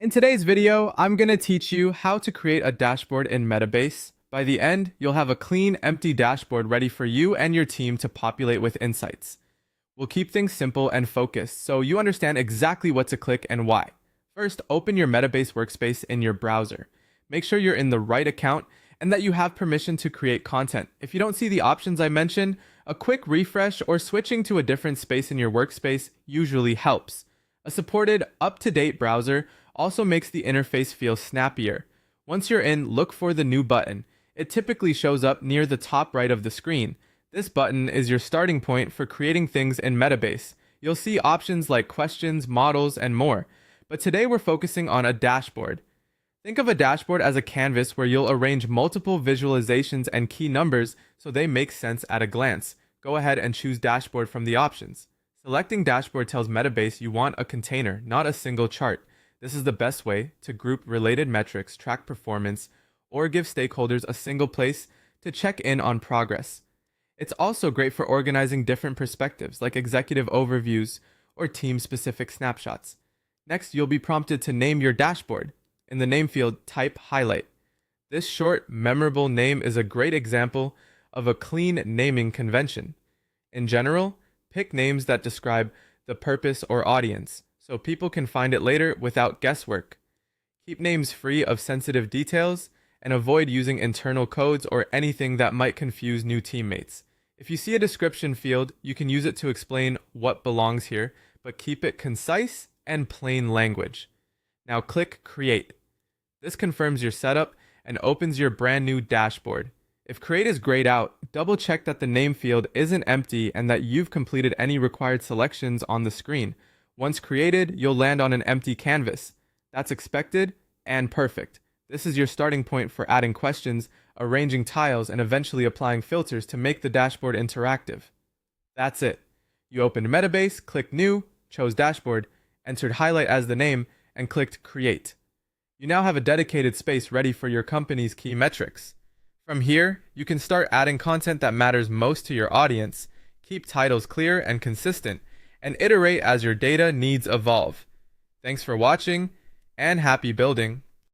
In today's video, I'm going to teach you how to create a dashboard in Metabase. By the end, you'll have a clean, empty dashboard ready for you and your team to populate with insights. We'll keep things simple and focused so you understand exactly what to click and why. First, open your Metabase workspace in your browser. Make sure you're in the right account and that you have permission to create content. If you don't see the options I mentioned, a quick refresh or switching to a different space in your workspace usually helps. A supported, up-to-date browser also makes the interface feel snappier. Once you're in, look for the new button. It typically shows up near the top right of the screen. This button is your starting point for creating things in Metabase. You'll see options like questions, models, and more. But today we're focusing on a dashboard. Think of a dashboard as a canvas where you'll arrange multiple visualizations and key numbers so they make sense at a glance. Go ahead and choose dashboard from the options. Selecting dashboard tells Metabase you want a container, not a single chart. This is the best way to group related metrics, track performance, or give stakeholders a single place to check in on progress. It's also great for organizing different perspectives like executive overviews or team-specific snapshots. Next, you'll be prompted to name your dashboard. In the name field, type highlight. This short, memorable name is a great example of a clean naming convention. In general, pick names that describe the purpose or audience, so people can find it later without guesswork. Keep names free of sensitive details and avoid using internal codes or anything that might confuse new teammates. If you see a description field, you can use it to explain what belongs here, but keep it concise and plain language. Now click Create. This confirms your setup and opens your brand new dashboard. If Create is grayed out, double check that the name field isn't empty and that you've completed any required selections on the screen. Once created, you'll land on an empty canvas. That's expected and perfect. This is your starting point for adding questions, arranging tiles, and eventually applying filters to make the dashboard interactive. That's it. You opened Metabase, clicked New, chose Dashboard, entered Highlight as the name, and clicked Create. You now have a dedicated space ready for your company's key metrics. From here, you can start adding content that matters most to your audience, keep titles clear and consistent, and iterate as your data needs evolve. Thanks for watching, and happy building!